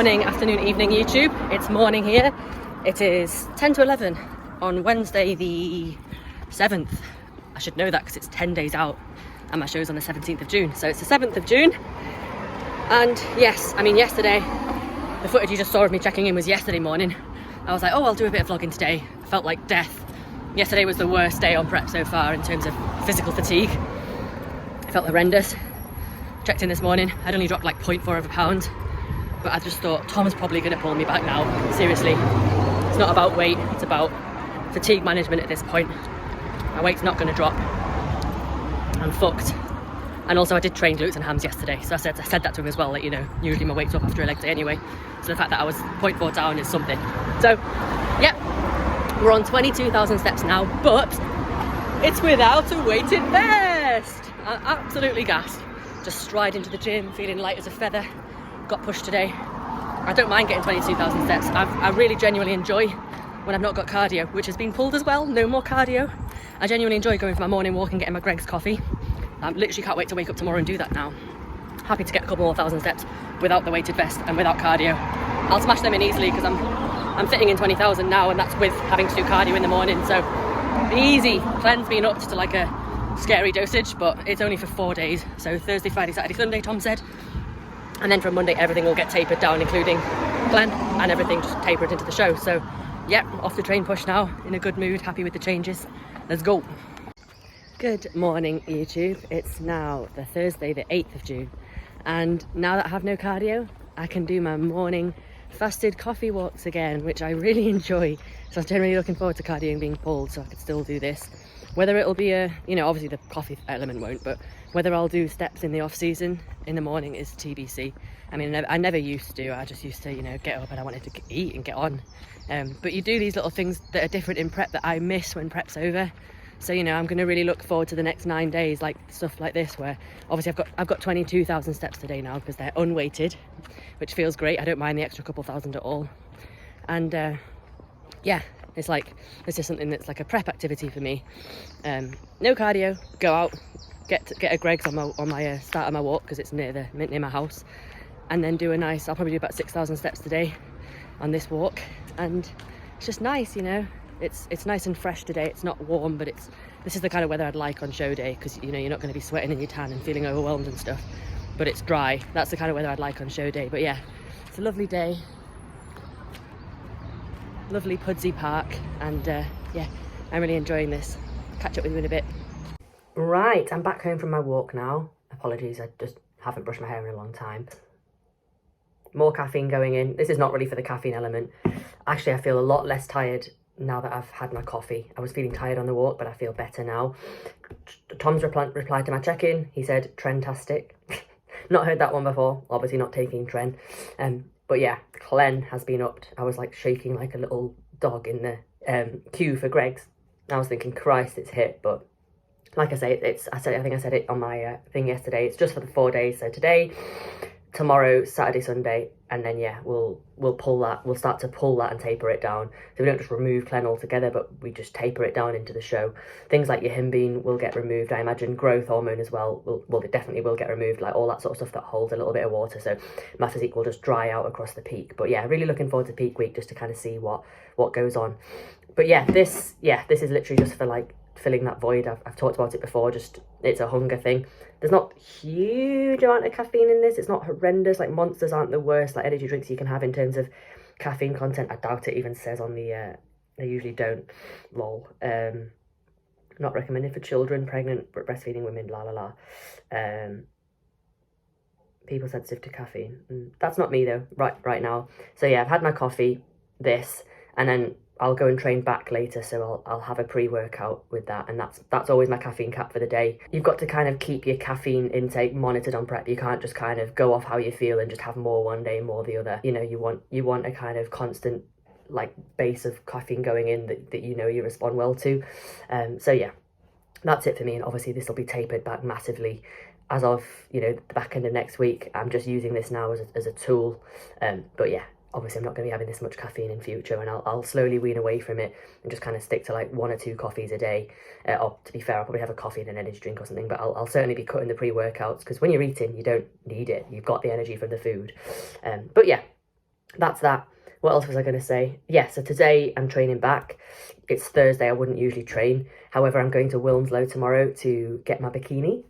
morning, afternoon, evening YouTube. It's morning here. It is 10 to 11 on Wednesday the 7th. I should know that because it's 10 days out and my show's on the 17th of June. So it's the 7th of June. And yes, I mean yesterday, the footage you just saw of me checking in was yesterday morning. I was like, oh, I'll do a bit of vlogging today. I felt like death. Yesterday was the worst day on prep so far in terms of physical fatigue. I felt horrendous. Checked in this morning, I'd only dropped like 0.4 of a pound. But I just thought, Tom's probably going to pull me back now. Seriously, it's not about weight, it's about fatigue management at this point. My weight's not going to drop. I'm fucked. And also I did train glutes and hams yesterday, so I said that to him as well, that, you know, usually my weight's up after a leg day anyway. So the fact that I was 0.4 down is something. So, yep, we're on 22,000 steps now, but it's without a weighted vest. I'm absolutely gassed. Just stride into the gym, feeling light as a feather. Got pushed today. I don't mind getting 22,000 steps. I really genuinely enjoy when I've not got cardio, which has been pulled as well. No more cardio. I genuinely enjoy going for my morning walk and getting my Greg's coffee. I literally can't wait to wake up tomorrow and do that now. Happy to get a couple more thousand steps without the weighted vest and without cardio. I'll smash them in easily because I'm fitting in 20,000 now, and that's with having to do cardio in the morning. So easy. Cleanse being upped to like a scary dosage, but it's only for 4 days. So Thursday, Friday, Saturday, Sunday, Tom said. And then from Monday, everything will get tapered down, including Glenn, and everything just tapered into the show. So, yeah, off the train push now, in a good mood, happy with the changes. Let's go. Good morning, YouTube. It's now the Thursday, the 8th of June. And now that I have no cardio, I can do my morning fasted coffee walks again, which I really enjoy. So I was generally looking forward to cardio being pulled so I could still do this. Whether it'll be a, you know, obviously the coffee element won't, but whether I'll do steps in the off season in the morning is TBC. I mean, I never used to. I just used to, you know, get up and I wanted to eat and get on. But you do these little things that are different in prep that I miss when prep's over. So, you know, I'm going to really look forward to the next 9 days, like stuff like this, where obviously I've got 22,000 steps today now because they're unweighted, which feels great. I don't mind the extra couple thousand at all. And yeah, it's just something that's like a prep activity for me. No cardio, go out, get a Greg's on my start of my walk because it's near my house, and then do I'll probably do about 6,000 steps today on this walk, and it's just nice, you know. It's nice and fresh today. It's not warm, but this is the kind of weather I'd like on show day, because, you know, you're not going to be sweating in your tan and feeling overwhelmed and stuff, but it's dry. That's the kind of weather I'd like on show day. But yeah, it's a lovely day, lovely Pudsey Park, and yeah, I'm really enjoying this. Catch up with you in a bit. Right, I'm back home from my walk now. Apologies, I just haven't brushed my hair in a long time. More caffeine going in. This is not really for the caffeine element. Actually, I feel a lot less tired now that I've had my coffee. I was feeling tired on the walk, but I feel better now. Tom's replied to my check-in. He said, "Trentastic." Not heard that one before. Obviously not taking Tren. But yeah, Glenn has been upped. I was like shaking like a little dog in the queue for Greg's. I was thinking, Christ, it's hit. But like I say, I think I said it on my thing yesterday. It's just for the 4 days. So today, tomorrow, Saturday, Sunday, and then yeah, we'll pull that. We'll start to pull that and taper it down. So we don't just remove Glenn altogether, but we just taper it down into the show. Things like your himbine will get removed. I imagine growth hormone as well. It definitely will get removed. Like all that sort of stuff that holds a little bit of water. So my physique will just dry out across the peak. But yeah, really looking forward to peak week just to kind of see what goes on. But yeah, this is literally just for like filling that void. I've talked about it before. Just it's a hunger thing. There's not huge amount of caffeine in this. It's not horrendous. Like Monsters aren't the worst like energy drinks you can have in terms of caffeine content. I doubt it even says on the they usually don't. Lol. Not recommended for children, pregnant, breastfeeding women, la la la. People sensitive to caffeine. That's not me though, right now. So yeah, I've had my coffee, and then I'll go and train back later, so I'll have a pre-workout with that, and that's always my caffeine cap for the day. You've got to kind of keep your caffeine intake monitored on prep. You can't just kind of go off how you feel and just have more one day, more the other. You know, you want a kind of constant like base of caffeine going in that you know you respond well to. So yeah, that's it for me, and obviously this will be tapered back massively as of, you know, the back end of next week. I'm just using this now as a tool, but yeah, obviously I'm not going to be having this much caffeine in future, and I'll slowly wean away from it and just kind of stick to like 1 or 2 coffees a day. Or to be fair, I'll probably have a coffee and an energy drink or something, but I'll certainly be cutting the pre-workouts, because when you're eating, you don't need it. You've got the energy from the food. But yeah, that's that. What else was I going to say? Yeah, so today I'm training back. It's Thursday, I wouldn't usually train. However, I'm going to Wilmslow tomorrow to get my bikini,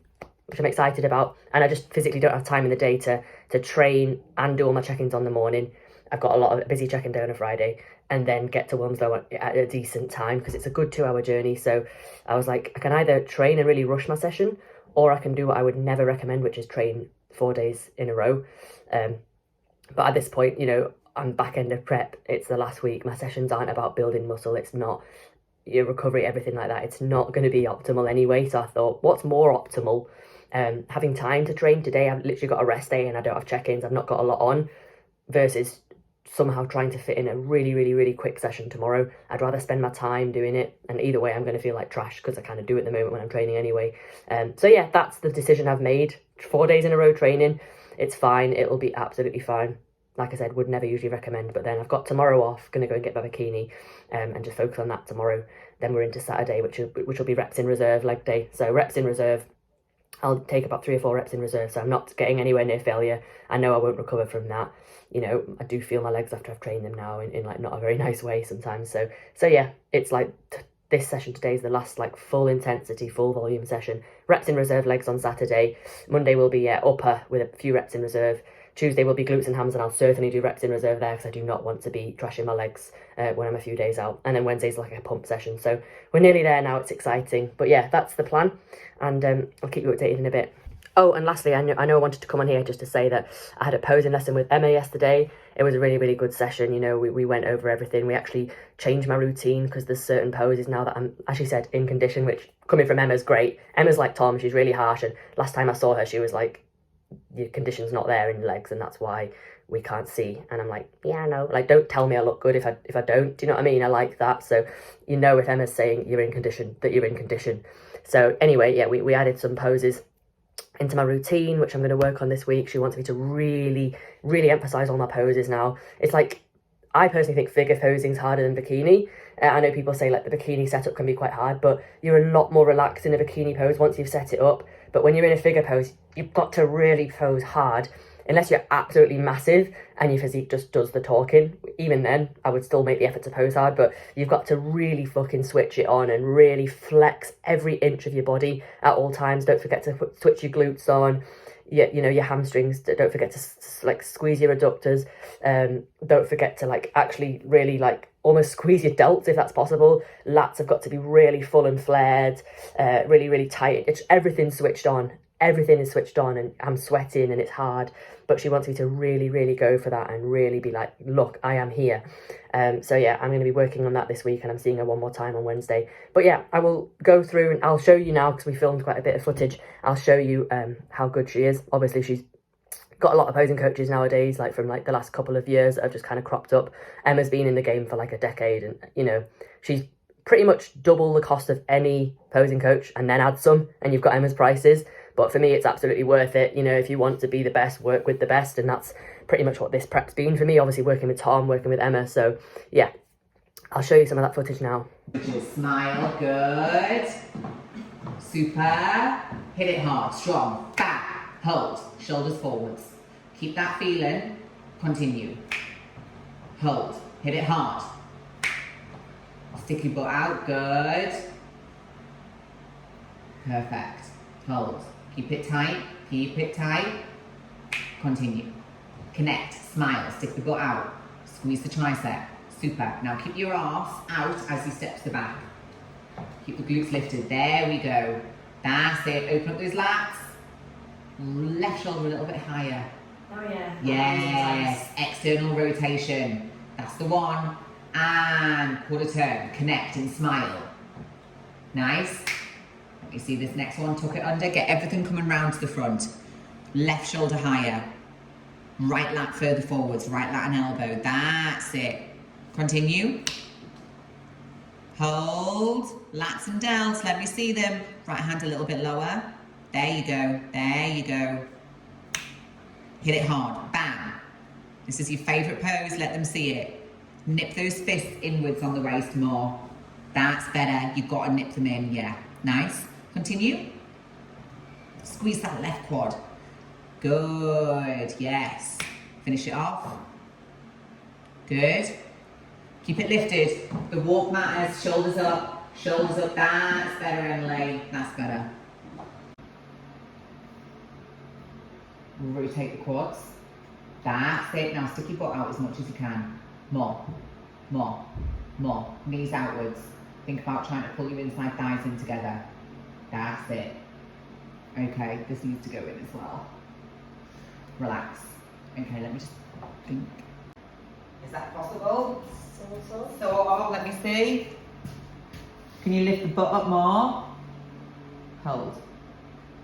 which I'm excited about. And I just physically don't have time in the day to train and do all my check-ins on the morning. I've got a lot of busy check-in day on a Friday, and then get to Wilmslow at a decent time because it's a good 2-hour journey. So I was like, I can either train and really rush my session, or I can do what I would never recommend, which is train 4 days in a row. But at this point, you know, I'm back end of prep. It's the last week. My sessions aren't about building muscle. It's not your recovery, everything like that. It's not going to be optimal anyway. So I thought, what's more optimal? Having time to train today. I've literally got a rest day and I don't have check-ins. I've not got a lot on, versus somehow trying to fit in a really quick session tomorrow. I'd rather spend my time doing it, and either way I'm going to feel like trash because I kind of do it at the moment when I'm training anyway. So yeah, that's the decision I've made. 4 days in a row training. It's fine. It'll be absolutely fine. Like I said, would never usually recommend, but then I've got tomorrow off, going to go and get my bikini and just focus on that tomorrow. Then we're into Saturday, which will be reps in reserve, leg day. So reps in reserve, I'll take about 3 or 4 reps in reserve, so I'm not getting anywhere near failure. I know I won't recover from that. You know, I do feel my legs after I've trained them now in like not a very nice way sometimes. So yeah, it's like this session today is the last like full intensity, full volume session. Reps in reserve legs on Saturday. Monday will be upper with a few reps in reserve. Tuesday will be glutes and hams, and I'll certainly do reps in reserve there because I do not want to be trashing my legs when I'm a few days out. And then Wednesday's like a pump session. So we're nearly there now. It's exciting. But yeah, that's the plan. And I'll keep you updated in a bit. Oh, and lastly, I know I wanted to come on here just to say that I had a posing lesson with Emma yesterday. It was a really good session. You know, we went over everything. We actually changed my routine because there's certain poses now that I'm, as she said, in condition, which coming from Emma's great. Emma's like Tom, she's really harsh. And last time I saw her, she was like, your condition's not there in your legs and that's why we can't see. And I'm like, yeah, I know. Like, don't tell me I look good if I don't. Do you know what I mean? I like that. So, you know, if Emma's saying you're in condition, that you're in condition. So anyway, yeah, we added some poses into my routine, which I'm going to work on this week. She wants me to really emphasize all my poses now. It's like, I personally think figure posing is harder than bikini. I know people say like the bikini setup can be quite hard, but you're a lot more relaxed in a bikini pose once you've set it up. But when you're in a figure pose, you've got to really pose hard, unless you're absolutely massive and your physique just does the talking. Even then, I would still make the effort to pose hard, but you've got to really fucking switch it on and really flex every inch of your body at all times. Don't forget to switch your glutes on. You know, your hamstrings. Don't forget to like squeeze your adductors. Don't forget to like actually really like almost squeeze your delts if that's possible. Lats have got to be really full and flared, really tight. It's everything's switched on. Everything is switched on, and I'm sweating and it's hard. But she wants me to really go for that and really be like, look, I am here. So yeah, I'm going to be working on that this week, and I'm seeing her one more time on Wednesday. But yeah, I will go through and I'll show you now, because we filmed quite a bit of footage. I'll show you how good she is. Obviously, she's got a lot of posing coaches nowadays, like from like the last couple of years that have just kind of cropped up. Emma's been in the game for like a decade, and you know, she's pretty much double the cost of any posing coach, and then add some, and you've got Emma's prices. But for me, it's absolutely worth it. You know, if you want to be the best, work with the best. And that's pretty much what this prep's been for me. Obviously, working with Tom, working with Emma. So, yeah, I'll show you some of that footage now. Smile, good. Super. Hit it hard, strong. Back, hold, shoulders forwards. Keep that feeling. Continue. Hold, hit it hard. Stick your butt out, good. Perfect. Hold. Keep it tight. Keep it tight. Continue. Connect. Smile. Stick the butt out. Squeeze the tricep. Super. Now keep your arse out as you step to the back. Keep the glutes lifted. There we go. That's it. Open up those lats. Left shoulder a little bit higher. Oh yeah. Yes. External rotation. That's the one. And quarter turn. Connect and smile. Nice. You see this next one, tuck it under, get everything coming round to the front. Left shoulder higher. Right lat further forwards, right lat and elbow. That's it. Continue. Hold. Lats and delts, let me see them. Right hand a little bit lower. There you go, there you go. Hit it hard, bam. This is your favourite pose, let them see it. Nip those fists inwards on the waist more. That's better, you've got to nip them in, yeah. Nice. Continue. Squeeze that left quad. Good, yes. Finish it off. Good. Keep it lifted. The walk matters. Shoulders up. Shoulders up. That's better, Emily. That's better. Rotate the quads. That's it. Now stick your butt out as much as you can. More. More. More. Knees outwards. Think about trying to pull your inside thighs in together. That's it. Okay, this needs to go in as well. Relax. Okay, let me just think. Is that possible? Sort of. Let me see. Can you lift the butt up more? Hold.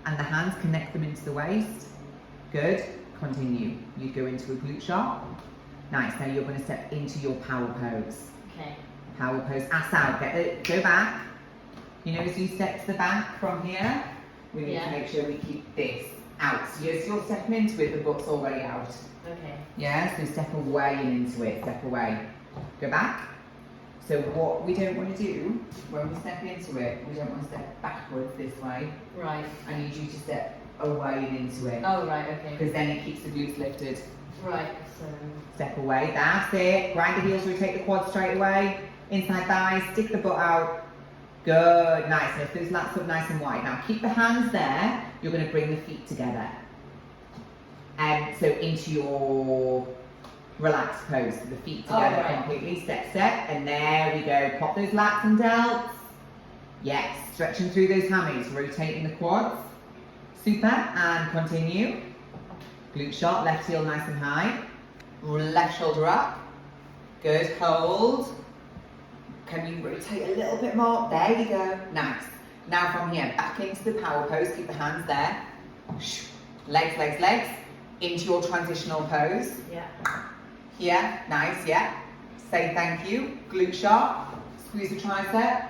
And the hands, connect them into the waist. Good. Continue. You go into a glute shot. Nice. Now you're going to step into your power pose. Okay. Power pose. Ass out. Get it. Go back. You know, as you step to the back from here, we need to make sure we keep this out. So as you're stepping into it, the butt's already out. Okay. Yeah, so step away and into it. Step away. Go back. So what we don't want to do, when we step into it, we don't want to step backwards this way. Right. I need you to step away and into it. Oh, right, okay. Because then it keeps the glutes lifted. Right, so... Step away, that's it. Grind the heels, rotate the quads straight away. Inside thighs, stick the butt out. Good, nice. Lift those lats up nice and wide. Now keep the hands there. You're going to bring the feet together. So into your relaxed pose. The feet together completely. Step, step. And there we go. Pop those lats and delts. Yes. Stretching through those hammies. Rotating the quads. Super. And continue. Glute shot. Left heel nice and high. Left shoulder up. Good. Hold. Can you rotate a little bit more? There you go. Nice. Now from here, back into the power pose. Keep the hands there. Legs, legs, legs. Into your transitional pose. Yeah. Here. Nice. Yeah. Say thank you. Glute shot. Squeeze the tricep.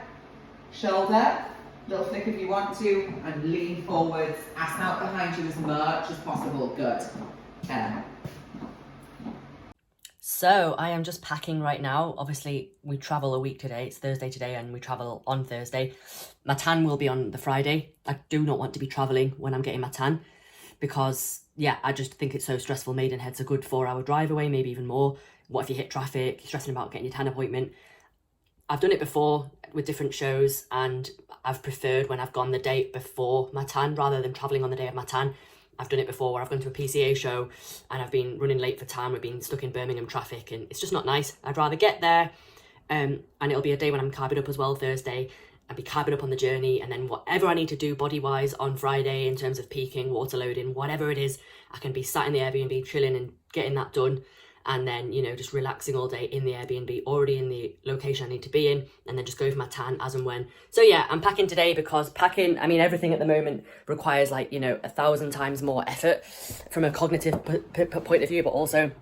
Shoulder. Little flick if you want to. And lean forwards. Ass out behind you as much as possible. Good. So I am just packing right now. Obviously, we travel a week today. It's Thursday today and we travel on Thursday. My tan will be on the Friday. I do not want to be travelling when I'm getting my tan because, yeah, I just think it's so stressful. Maidenhead's a good 4-hour drive away, maybe even more. What if you hit traffic? You're stressing about getting your tan appointment. I've done it before with different shows and I've preferred when I've gone the day before my tan rather than travelling on the day of my tan. I've done it before where I've gone to a PCA show and I've been running late for tan. We've been stuck in Birmingham traffic and it's just not nice. I'd rather get there and it'll be a day when I'm carbing up as well Thursday and be carbing up on the journey, and then whatever I need to do body-wise on Friday in terms of peaking, water loading, whatever it is, I can be sat in the Airbnb chilling and getting that done. And then, you know, just relaxing all day in the Airbnb, already in the location I need to be in, and then just go for my tan as and when. So yeah, I'm packing today because packing, I mean, everything at the moment requires like, you know, 1,000 times more effort from a cognitive point of view, but also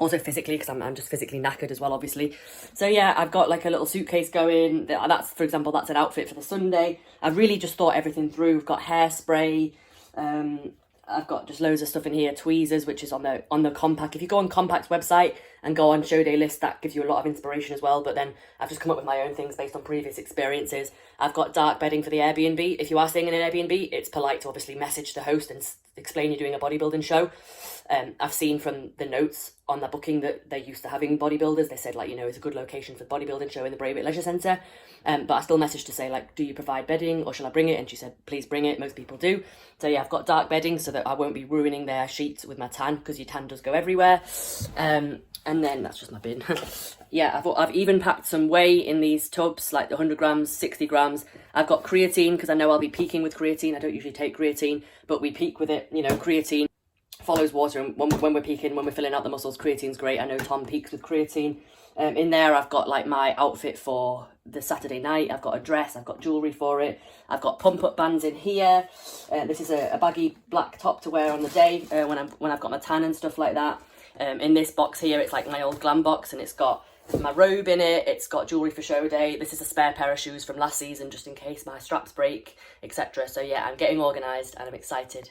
physically, because I'm just physically knackered as well, obviously. So yeah, I've got like a little suitcase going. That's, for example, that's an outfit for the Sunday. I've really just thought everything through. I've got hairspray, I've got just loads of stuff in here, tweezers, which is on the Compact. If you go on Compact's website and go on show day list, that gives you a lot of inspiration as well. But then I've just come up with my own things based on previous experiences. I've got dark bedding for the Airbnb. If you are staying in an Airbnb, it's polite to obviously message the host and explain you're doing a bodybuilding show. I've seen from the notes on the booking that they're used to having bodybuilders. They said, like, you know, it's a good location for the bodybuilding show in the Braybit Leisure Centre. But I still messaged to say, like, do you provide bedding or shall I bring it? And she said, please bring it. Most people do. So yeah, I've got dark bedding so that I won't be ruining their sheets with my tan, because your tan does go everywhere. And then that's just my bin. Yeah, I've even packed some whey in these tubs, like the 100 grams, 60 grams. I've got creatine because I know I'll be peaking with creatine. I don't usually take creatine, but we peak with it. You know, creatine follows water, and when we're peaking, when we're filling out the muscles, creatine's great. I know Tom peaks with creatine. In there, I've got like my outfit for the Saturday night. I've got a dress, I've got jewellery for it. I've got pump-up bands in here. This is a baggy black top to wear on the day when I've got my tan and stuff like that. In this box here, it's like my old glam box, and it's got my robe in it. It's got jewellery for show day. This is a spare pair of shoes from last season, just in case my straps break, etc. So yeah, I'm getting organised and I'm excited.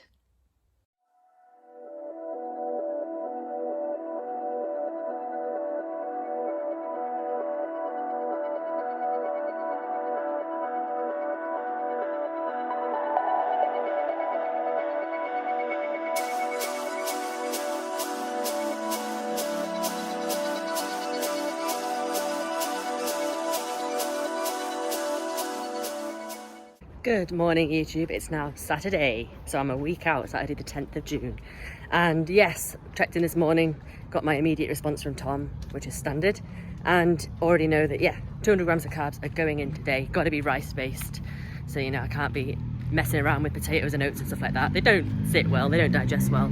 Good morning, YouTube. It's now Saturday, so I'm a week out, Saturday the 10th of June. And yes, checked in this morning, got my immediate response from Tom, which is standard, and already know that, yeah, 200 grams of carbs are going in today. Got to be rice-based, so, you know, I can't be messing around with potatoes and oats and stuff like that. They don't sit well, they don't digest well.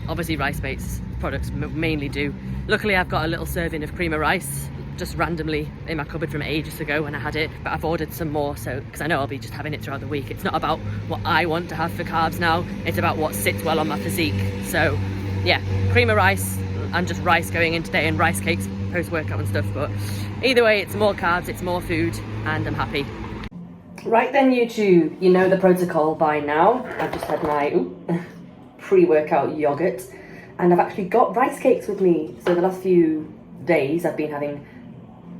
Obviously, rice-based products mainly do. Luckily, I've got a little serving of cream of rice, just randomly in my cupboard from ages ago when I had it, but I've ordered some more, so because I know I'll be just having it throughout the week. It's not about what I want to have for carbs now, it's about what sits well on my physique. So yeah, cream of rice and just rice going in today, and rice cakes post-workout and stuff, but either way, it's more carbs, it's more food, and I'm happy. Right then, YouTube, you know the protocol by now. I've just had my pre-workout yogurt, and I've actually got rice cakes with me. So the last few days I've been having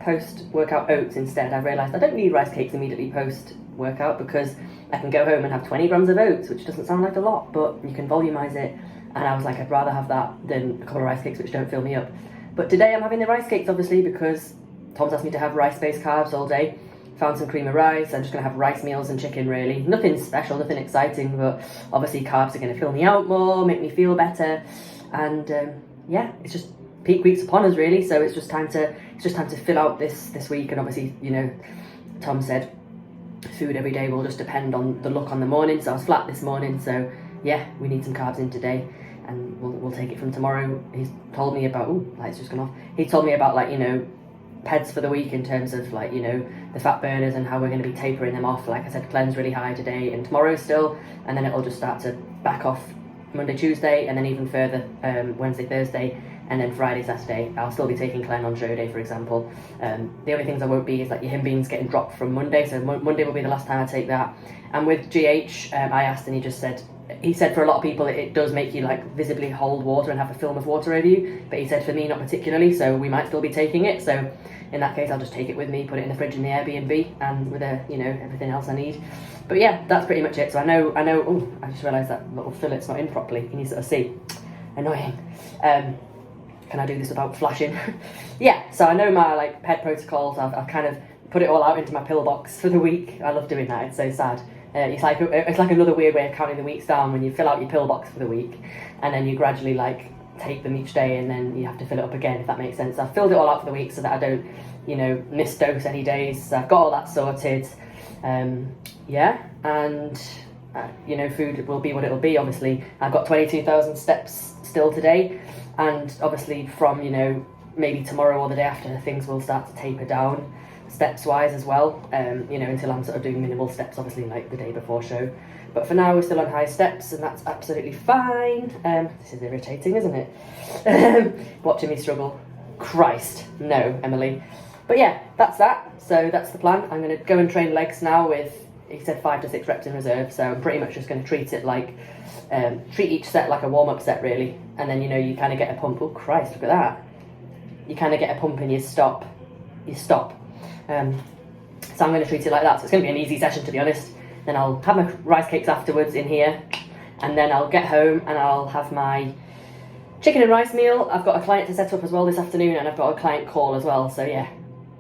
post-workout oats instead. I've realised I don't need rice cakes immediately post-workout because I can go home and have 20 grams of oats, which doesn't sound like a lot, but you can volumise it, and I was like, I'd rather have that than a couple of rice cakes which don't fill me up. But today I'm having the rice cakes, obviously, because Tom's asked me to have rice-based carbs all day. Found some cream of rice. I'm just going to have rice meals and chicken, really. Nothing special, nothing exciting, but obviously carbs are going to fill me out more, make me feel better, and yeah, it's just peak week's upon us, really, so it's just time to fill out this week. And obviously, you know, Tom said food every day will just depend on the look on the morning, so I was flat this morning, so yeah, we need some carbs in today, and we'll take it from tomorrow. He's told me about lights just gone off. He told me about, like, you know, PEDs for the week in terms of, like, you know, the fat burners and how we're going to be tapering them off. Like I said, cleanse really high today and tomorrow still, and then it'll just start to back off Monday, Tuesday, and then even further Wednesday, Thursday, and then Friday, Saturday. I'll still be taking Clen on show day, for example. The only things I won't be is like your him beans getting dropped from Monday, so Monday will be the last time I take that. And with GH, I asked, and he said for a lot of people it does make you like visibly hold water and have a film of water over you, but he said for me not particularly, so we might still be taking it. So in that case, I'll just take it with me, put it in the fridge in the Airbnb, and with you know, everything else I need. But yeah, that's pretty much it. So I know. Oh, I just realised that little fillet's not in properly. Can you sort of see? Annoying. Can I do this without flashing? Yeah, so I know my like PED protocols. I've kind of put it all out into my pill box for the week. I love doing that. It's so sad. It's like another weird way of counting the weeks down when you fill out your pill box for the week, and then you gradually like take them each day, and then you have to fill it up again, if that makes sense. I've filled it all out for the week so that I don't, you know, miss dose any days. So I've got all that sorted. Yeah, and you know, food will be what it'll be. Obviously, I've got 22,000 steps still today, and obviously from, you know, maybe tomorrow or the day after, things will start to taper down steps wise as well, you know, until I'm sort of doing minimal steps, obviously, like the day before show. But for now, we're still on high steps, and that's absolutely fine. This is irritating, isn't it? Watching me struggle. Christ, no, Emily. But yeah, that's that. So that's the plan. I'm going to go and train legs now with, he said 5 to 6 reps in reserve, so I'm pretty much just going to treat it like, treat each set like a warm-up set, really. And then, you know, you kind of get a pump. Oh, Christ, look at that. You kind of get a pump and you stop. So I'm going to treat it like that. So it's going to be an easy session, to be honest. Then I'll have my rice cakes afterwards in here, and then I'll get home and I'll have my chicken and rice meal. I've got a client to set up as well this afternoon, and I've got a client call as well. So yeah,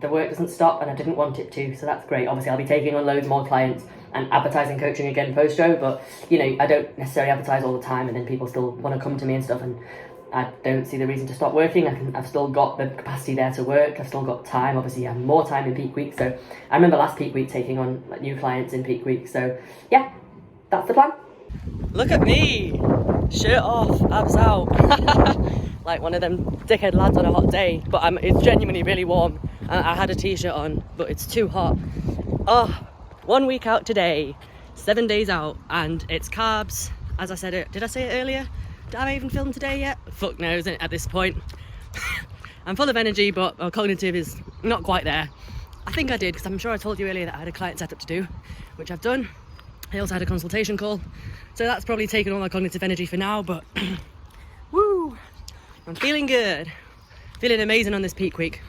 the work doesn't stop, and I didn't want it to, so that's great. Obviously, I'll be taking on loads more clients and advertising coaching again post-show, but, you know, I don't necessarily advertise all the time, and then people still want to come to me and stuff, and I don't see the reason to stop working. I've still got the capacity there to work. I've still got time. Obviously, I have more time in peak week. So I remember last peak week taking on like new clients in peak week. So yeah, that's the plan. Look at me, shirt off, abs out, like one of them dickhead lads on a hot day. But it's genuinely really warm. I had a t-shirt on, but it's too hot. Oh, 1 week out today, 7 days out, and it's carbs. As I said it, did I say it earlier? Did I even film today yet? Fuck knows at this point. I'm full of energy, but my cognitive is not quite there. I think I did, because I'm sure I told you earlier that I had a client setup to do, which I've done. I also had a consultation call, so that's probably taken all my cognitive energy for now, but woo, I'm feeling good. Feeling amazing on this peak week.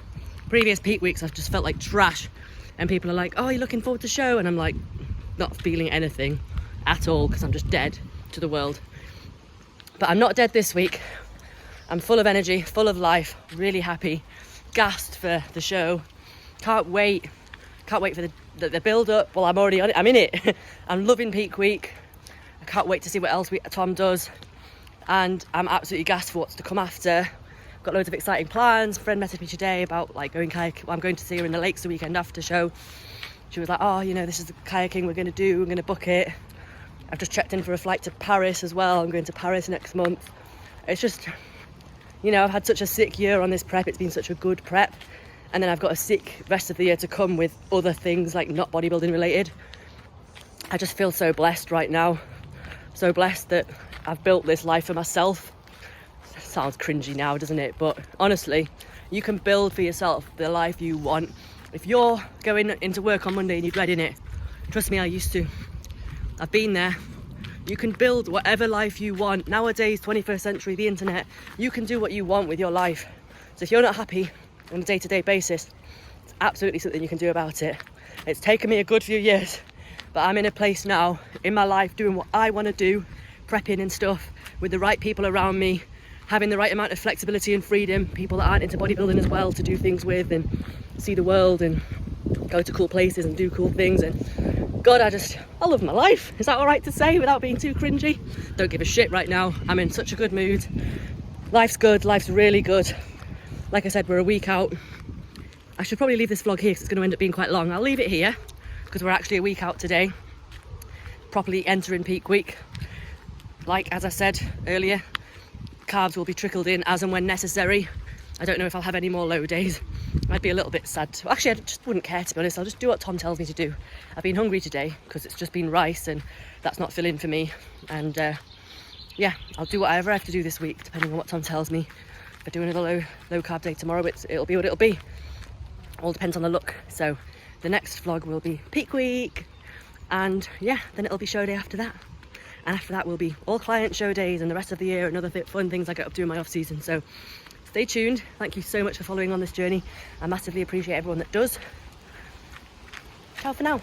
Previous peak weeks, I've just felt like trash, and people are like, oh, you're looking forward to show? And I'm like, not feeling anything at all, because I'm just dead to the world. But I'm not dead this week. I'm full of energy, full of life, really happy, gassed for the show. Can't wait Can't wait for the build up. Well, I'm already on it. I'm in it. I'm loving peak week. I can't wait to see what else Tom does. And I'm absolutely gassed for what's to come after. Got loads of exciting plans. A friend messaged me today about like going kayaking. I'm going to see her in the lakes the weekend after show. She was like, oh, you know, this is the kayaking we're going to do. We're going to book it. I've just checked in for a flight to Paris as well. I'm going to Paris next month. It's just, you know, I've had such a sick year on this prep. It's been such a good prep. And then I've got a sick rest of the year to come with other things like not bodybuilding related. I just feel so blessed right now. So blessed that I've built this life for myself. Sounds cringy now, doesn't it? But honestly, you can build for yourself the life you want. If you're going into work on Monday and you're dreading it, trust me, I used to. I've been there. You can build whatever life you want. Nowadays, 21st century, the internet, you can do what you want with your life. So if you're not happy on a day-to-day basis, it's absolutely something you can do about it. It's taken me a good few years, but I'm in a place now in my life doing what I want to do, prepping and stuff, with the right people around me, having the right amount of flexibility and freedom, people that aren't into bodybuilding as well to do things with and see the world and go to cool places and do cool things. And God, I love my life. Is that all right to say without being too cringy? Don't give a shit right now. I'm in such a good mood. Life's good. Life's really good. Like I said, we're a week out. I should probably leave this vlog here because it's going to end up being quite long. I'll leave it here because we're actually a week out today, properly entering peak week. Like, as I said earlier, carbs will be trickled in as and when necessary. I don't know if I'll have any more low days. I'd be a little bit sad. Actually, I just wouldn't care, to be honest. I'll just do what Tom tells me to do. I've been hungry today because it's just been rice and that's not filling for me. And yeah, I'll do whatever I have to do this week, depending on what Tom tells me. If I do another low carb day tomorrow, it'll be what it'll be. All depends on the look. So the next vlog will be peak week. And yeah, then it'll be show day after that. And after that will be all client show days and the rest of the year and other fun things I get up to in my off season. So stay tuned. Thank you so much for following on this journey. I massively appreciate everyone that does. Ciao for now.